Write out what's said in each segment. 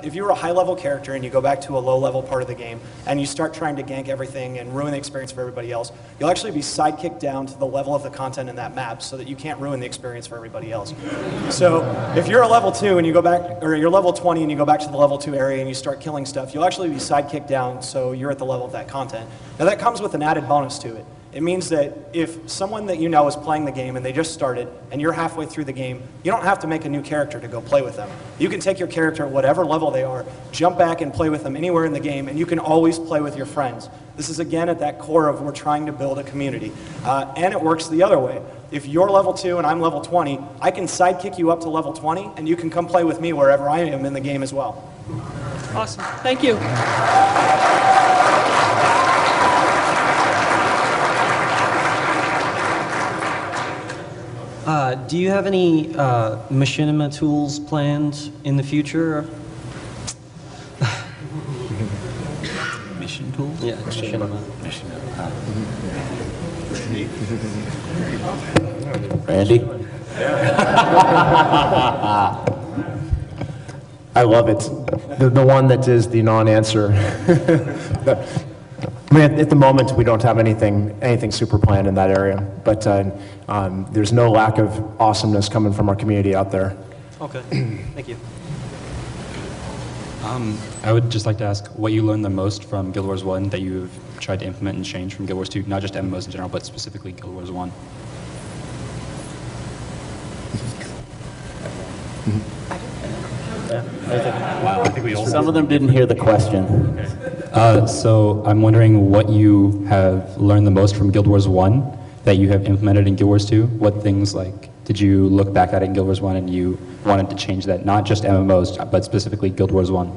If you were a high-level character and you go back to a low-level part of the game and you start trying to gank everything and ruin the experience for everybody else, you'll actually be sidekicked down to the level of the content in that map so that you can't ruin the experience for everybody else. So if you're a level 2 and you go back, or you're level 20 and you go back to the level 2 area and you start killing stuff, you'll actually be sidekicked down so you're at the level of that content. Now that comes with an added bonus to it. It means that if someone that you know is playing the game and they just started and you're halfway through the game, you don't have to make a new character to go play with them. You can take your character at whatever level they are, jump back and play with them anywhere in the game, and you can always play with your friends. This is again at that core of we're trying to build a community. And it works the other way. If you're level 2 and I'm level 20, I can sidekick you up to level 20 and you can come play with me wherever I am in the game as well. Awesome. Thank you. Do you have any machinima tools planned in the future? Mission tools? Yeah, machinima. Randy? I love it. The one that is the non-answer. I mean, at the moment, we don't have anything super planned in that area, but there's no lack of awesomeness coming from our community out there. Okay, thank you. I would just like to ask what you learned the most from Guild Wars 1 that you've tried to implement and change from Guild Wars 2, not just MMOs in general, but specifically Guild Wars 1. Wow, I think we all. Some of them didn't hear the question. So I'm wondering what you have learned the most from Guild Wars 1 that you have implemented in Guild Wars 2. What things, like, did you look back at it in Guild Wars 1 and you wanted to change that, not just MMOs, but specifically Guild Wars 1?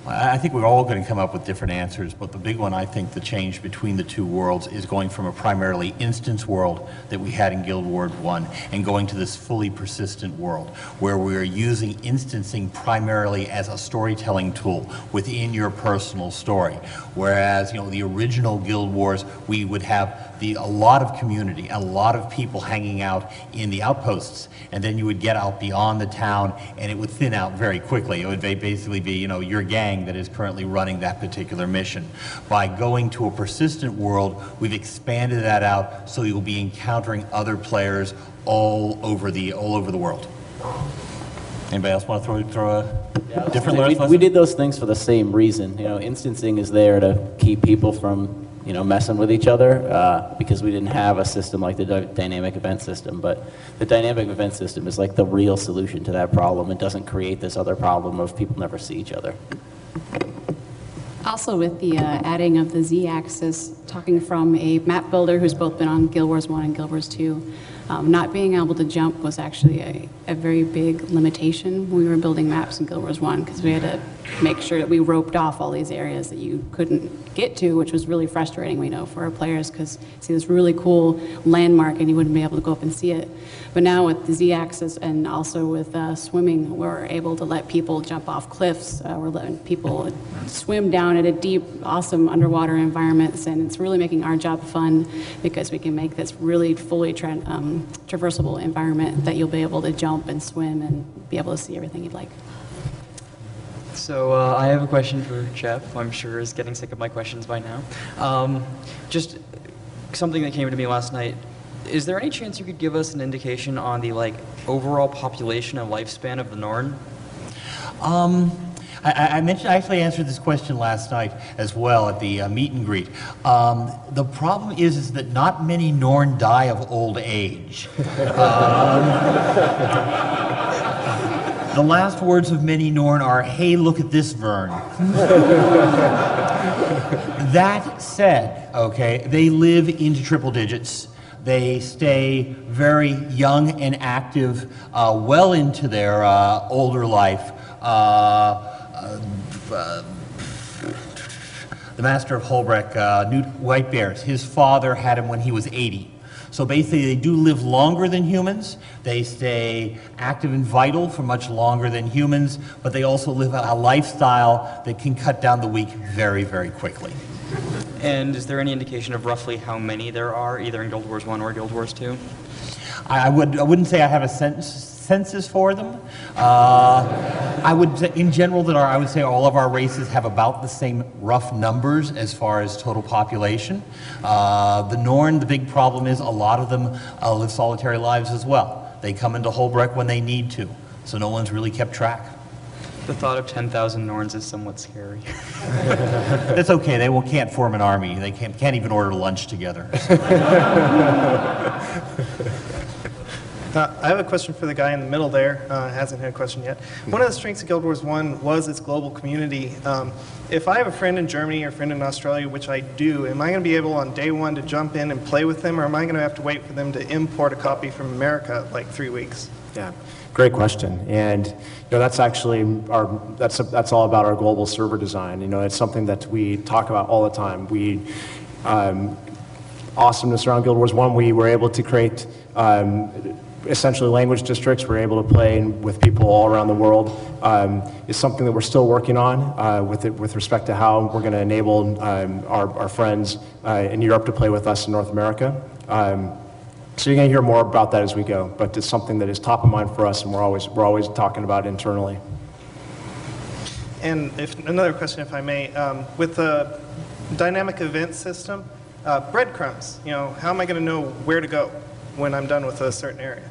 I think we're all going to come up with different answers, but the big one, I think, the change between the two worlds is going from a primarily instance world that we had in Guild Wars 1 and going to this fully persistent world where we are using instancing primarily as a storytelling tool within your personal story. Whereas, the original Guild Wars, we would have a lot of community, a lot of people hanging out in the outposts, and then you would get out beyond the town and it would thin out very quickly. It would basically be, your gang that is currently running that particular mission. By going to a persistent world, we've expanded that out so you'll be encountering other players all over the world. Anybody else want to throw a different lesson? We did those things for the same reason. Instancing is there to keep people from messing with each other because we didn't have a system like the dynamic event system. But the dynamic event system is like the real solution to that problem. It doesn't create this other problem of people never see each other. Also with the adding of the Z-axis, talking from a map builder who's both been on Guild Wars 1 and Guild Wars 2, not being able to jump was actually a very big limitation when we were building maps in Guild Wars 1, because we had to make sure that we roped off all these areas that you couldn't get to, which was really frustrating, we know, for our players, because see this really cool landmark and you wouldn't be able to go up and see it. But now with the Z-axis and also with swimming, we're able to let people jump off cliffs. We're letting people swim down at a deep, awesome underwater environments, and it's really making our job fun because we can make this really fully traversable environment that you'll be able to jump and swim and be able to see everything you'd like. So I have a question for Jeff, who I'm sure is getting sick of my questions by now. Just something that came to me last night. Is there any chance you could give us an indication on the overall population and lifespan of the Norn? I actually answered this question last night as well at the meet and greet. The problem is that not many Norn die of old age. The last words of many Norn are, "Hey, look at this Vern." That said, okay, they live into triple digits. They stay very young and active well into their older life. The Master of Holbrecht, Newt Whitebears, his father had him when he was 80. So basically they do live longer than humans. They stay active and vital for much longer than humans, but they also live a lifestyle that can cut down the week very, very quickly. And is there any indication of roughly how many there are, either in Guild Wars 1 or Guild Wars 2? I wouldn't say I have a sense consensus for them. I would say, in general, I would say all of our races have about the same rough numbers as far as total population. The Norn, the big problem is a lot of them live solitary lives as well. They come into Holbrook when they need to, so no one's really kept track. The thought of 10,000 Norns is somewhat scary. That's okay. They can't form an army. They can't even order lunch together. I have a question for the guy in the middle there. Hasn't had a question yet. One of the strengths of Guild Wars 1 was its global community. If I have a friend in Germany or a friend in Australia, which I do, am I going to be able on day one to jump in and play with them, or am I going to have to wait for them to import a copy from America like 3 weeks? Yeah, great question. And that's actually that's all about our global server design. It's something that we talk about all the time. Awesomeness around Guild Wars 1, we were able to create essentially language districts. We're able to play with people all around the world. Is something that we're still working on with respect to how we're going to enable our friends in Europe to play with us in North America. So you're going to hear more about that as we go, but it's something that is top of mind for us, and we're always talking about internally. And another question, if I may, with the dynamic event system, breadcrumbs. How am I going to know where to go when I'm done with a certain area?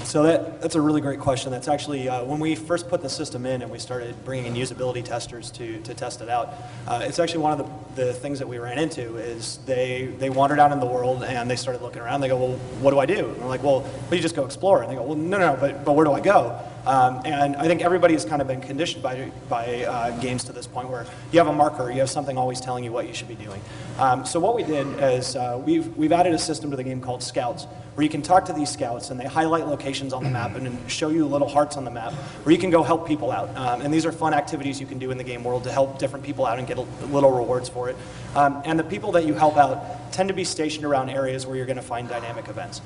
So that's a really great question. That's actually, when we first put the system in and we started bringing in usability testers to test it out, it's actually one of the things that we ran into is they wandered out in the world and they started looking around. They go, well, what do I do? And we're like, well, you just go explore. And they go, well, no, but where do I go? And I think everybody has kind of been conditioned by games to this point where you have a marker, you have something always telling you what you should be doing. So what we did is we've added a system to the game called Scouts, where you can talk to these scouts and they highlight locations on the map and show you little hearts on the map where you can go help people out. And these are fun activities you can do in the game world to help different people out and get little rewards for it. And the people that you help out tend to be stationed around areas where you're going to find dynamic events.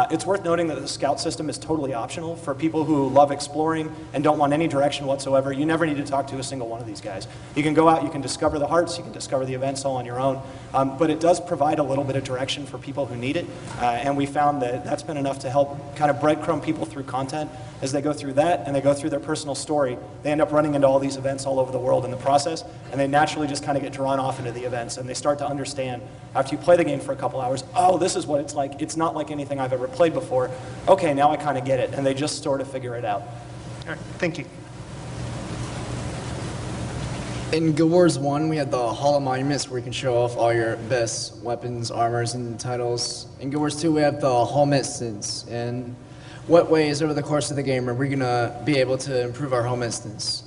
It's worth noting that the scout system is totally optional for people who love exploring and don't want any direction whatsoever. You never need to talk to a single one of these guys. You can go out, you can discover the hearts, you can discover the events all on your own, but it does provide a little bit of direction for people who need it, and we found that that's been enough to help kind of breadcrumb people through content. As they go through that and they go through their personal story, they end up running into all these events all over the world in the process, and they naturally just kind of get drawn off into the events, and they start to understand, after you play the game for a couple hours, oh, this is what it's like. It's not like anything I've ever played before. Okay, now I kind of get it, and they just sort of figure it out. All right, thank you. In Guild Wars 1, we had the Hall of Monuments where you can show off all your best weapons, armors, and titles. In Guild Wars 2, we have the Home Instance. And what ways over the course of the game are we going to be able to improve our home instance?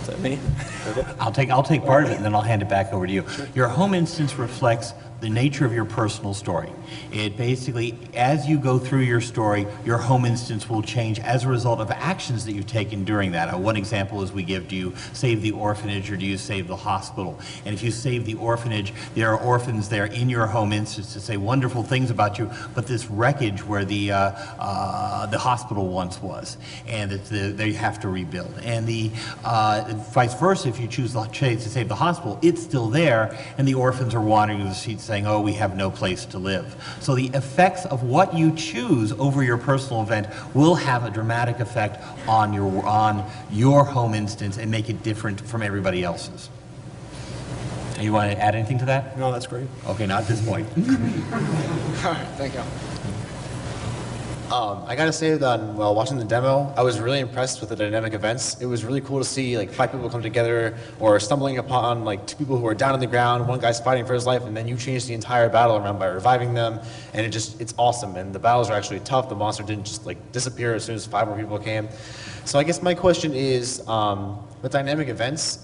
Is that me? I'll take part of it and then I'll hand it back over to you. Sure. Your home instance reflects the nature of your personal story. It basically, as you go through your story, your home instance will change as a result of actions that you've taken during that. One example is we give, do you save the orphanage or do you save the hospital? And if you save the orphanage, there are orphans there in your home instance to say wonderful things about you, but this wreckage where the hospital once was, and they have to rebuild. And the vice versa, if you choose to save the hospital, it's still there, and the orphans are wandering the streets saying, oh, we have no place to live. So the effects of what you choose over your personal event will have a dramatic effect on your home instance and make it different from everybody else's. You want to add anything to that? No, that's great. Okay, not at this point. All right, thank you. I gotta say that while watching the demo, I was really impressed with the dynamic events. It was really cool to see like 5 people come together or stumbling upon like 2 people who are down on the ground, one guy's fighting for his life, and then you change the entire battle around by reviving them, and it's awesome. And the battles are actually tough. The monster didn't just like disappear as soon as 5 more people came. So I guess my question is, with dynamic events,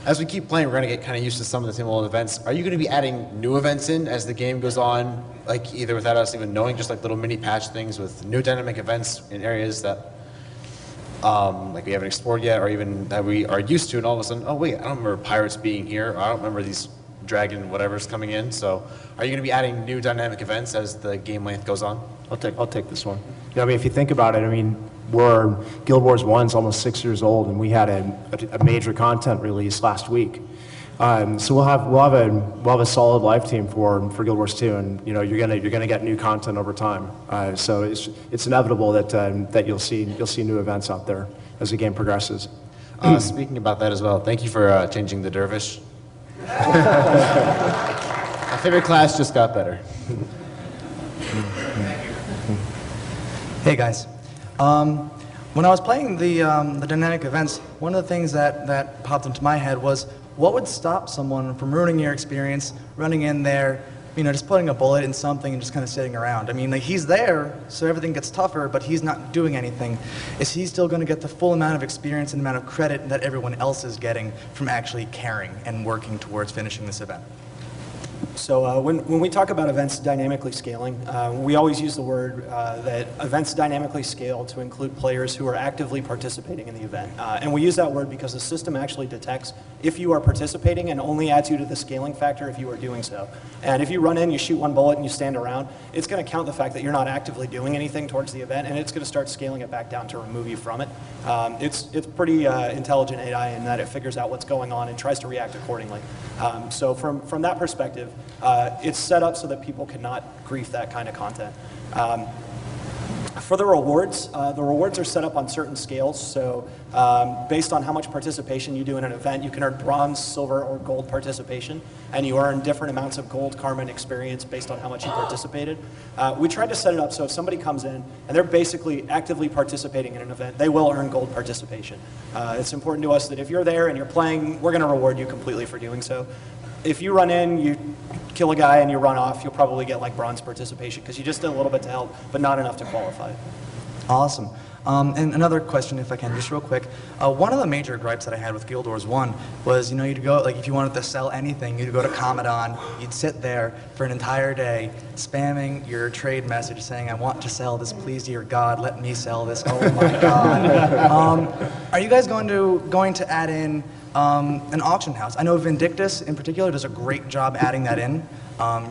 as we keep playing, we're going to get kind of used to some of the same old events. Are you going to be adding new events in as the game goes on, like either without us even knowing, just like little mini patch things with new dynamic events in areas that like we haven't explored yet, or even that we are used to, and all of a sudden, oh wait, I don't remember pirates being here, or I don't remember these dragon whatever's coming in. So are you going to be adding new dynamic events as the game length goes on? I'll take this one. I mean, if you think about it, I mean, Guild Wars 1's almost 6 years old, and we had a major content release last week. So we'll have a solid live team for Guild Wars 2, and you know you're gonna get new content over time. So it's inevitable that you'll see new events out there as the game progresses. Speaking about that as well, thank you for changing the dervish. My favorite class just got better. Hey guys. When I was playing the dynamic events, one of the things that popped into my head was, what would stop someone from ruining your experience, running in there, you know, just putting a bullet in something and just kind of sitting around? I mean, like, he's there, so everything gets tougher, but he's not doing anything. Is he still going to get the full amount of experience and amount of credit that everyone else is getting from actually caring and working towards finishing this event? So when we talk about events dynamically scaling, we always use the word that events dynamically scale to include players who are actively participating in the event. And we use that word because the system actually detects if you are participating and only adds you to the scaling factor if you are doing so. And if you run in, you shoot one bullet, and you stand around, it's going to count the fact that you're not actively doing anything towards the event, and it's going to start scaling it back down to remove you from it. It's pretty intelligent AI in that it figures out what's going on and tries to react accordingly. So from that perspective, it's set up so that people cannot grief that kind of content. For the rewards are set up on certain scales. So based on how much participation you do in an event, you can earn bronze, silver, or gold participation, and you earn different amounts of gold, karma, and experience based on how much you participated. We tried to set it up so if somebody comes in and they're basically actively participating in an event, they will earn gold participation. It's important to us that if you're there and you're playing, we're going to reward you completely for doing so. If you run in, you kill a guy and you run off, you'll probably get like bronze participation because you just did a little bit to help, but not enough to qualify. Awesome. And another question, if I can, just real quick. One of the major gripes that I had with Guild Wars 1 was, you know, you'd go, like, if you wanted to sell anything, you'd go to Commodon, you'd sit there for an entire day, spamming your trade message saying, I want to sell this, please, dear God, let me sell this, oh my God. Are you guys going to add in an auction house? I know Vindictus, in particular, does a great job adding that in.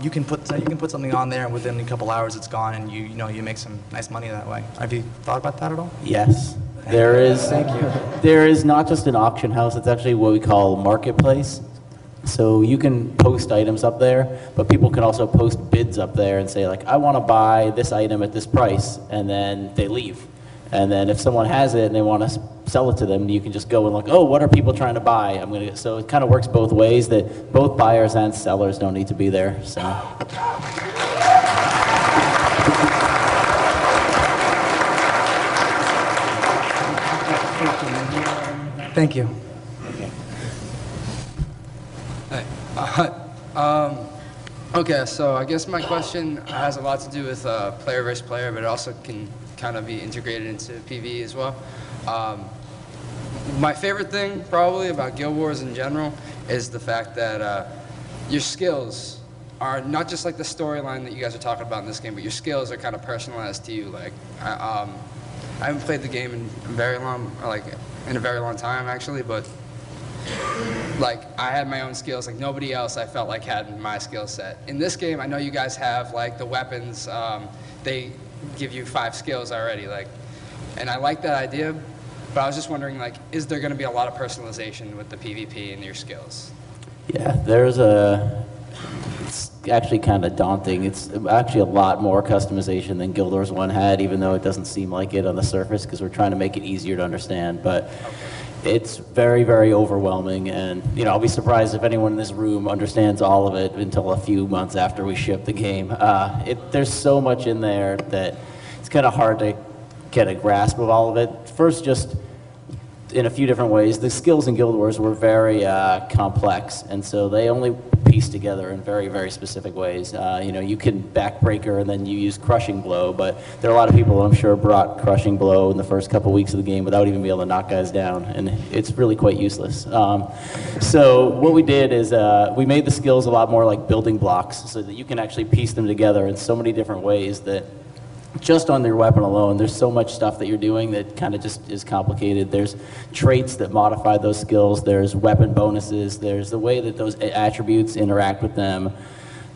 You can put something on there, and within a couple hours it's gone, and you make some nice money that way. Have you thought about that at all? Yes. There is. Thank you. There is not just an auction house, it's actually what we call a marketplace. So you can post items up there, but people can also post bids up there and say, like, I want to buy this item at this price, and then they leave. And then if someone has it and they want to sell it to them, you can just go and look, oh, what are people trying to buy? So it kind of works both ways, that both buyers and sellers don't need to be there. So. Thank you. Okay, so I guess my question has a lot to do with player versus player, but it also can kind of be integrated into PvE as well. My favorite thing probably about Guild Wars in general is the fact that your skills are not just like the storyline that you guys are talking about in this game, but your skills are kind of personalized to you. Like, I haven't played the game in a very long time actually, but like, I had my own skills, like nobody else I felt like had my skill set. In this game, I know you guys have like the weapons, they give you 5 skills already, like, and I like that idea, but I was just wondering, like, is there going to be a lot of personalization with the PvP and your skills? Yeah, it's actually kind of daunting. It's actually a lot more customization than Guild Wars 1 had, even though it doesn't seem like it on the surface, because we're trying to make it easier to understand, but it's very, very overwhelming, and I'll be surprised if anyone in this room understands all of it until a few months after we ship the game. There's so much in there that it's kind of hard to get a grasp of all of it. First, just in a few different ways, the skills in Guild Wars were very complex, and so they only piece together in very, very specific ways. You can backbreaker and then you use crushing blow, but there are a lot of people I'm sure brought crushing blow in the first couple weeks of the game without even being able to knock guys down, and it's really quite useless. So what we did is we made the skills a lot more like building blocks, so that you can actually piece them together in so many different ways that just on their weapon alone, there's so much stuff that you're doing that kind of just is complicated. There's traits that modify those skills. There's weapon bonuses. There's the way that those attributes interact with them.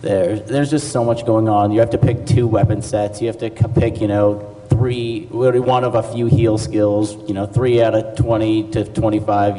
There's just so much going on. You have to pick 2 weapon sets. You have to pick, 3, one of a few heal skills, 3 out of 20 to 25.